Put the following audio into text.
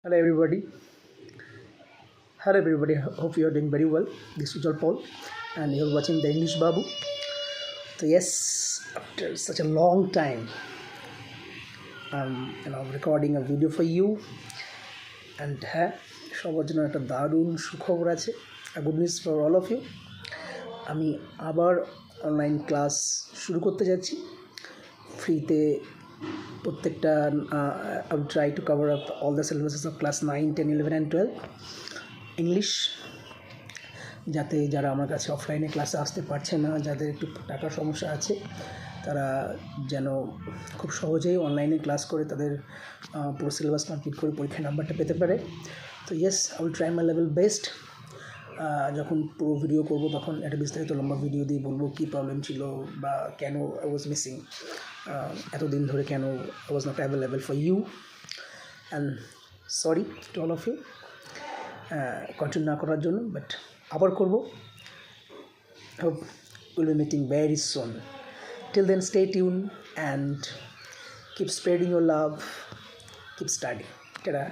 Hello everybody. Hello everybody. Hope you are doing very well. This is Ujjwal Paul, and you're watching the English Babu. So yes, after such a long time, I'm recording a video for you. And সবার জন্য একটা দারুণ সুখবর আছে, a good news for all of you. আমি আবার online class শুরু করতে যাচ্ছি ফ্রিতে। প্রত্যেকটা I will try to cover up all the syllabuses of class 9, 10, 11 and 12 English, যাতে যারা আমার কাছে অফলাইনে ক্লাসে আসতে পারছে না, যাদের একটু টাকার সমস্যা আছে, তারা যেন খুব সহজেই অনলাইনে ক্লাস করে তাদের পুরো সিলেবাস কমপ্লিট করে পরীক্ষার নাম্বারটা পেতে পারে। তো yes, I will try my level best. যখন পুরো ভিডিও করব তখন একটা বিস্তারিত লম্বা ভিডিও দিয়ে বলবো কী প্রবলেম ছিল বা কেন আই ওয়াজ মিসিং, এতদিন ধরে কেন I was not available for you, and sorry to all of you continue না করার জন্য, বাট আবার করবো। Hope we'll be meeting very soon. Till then, stay tuned and keep spreading your love, keep studying. Ta-da.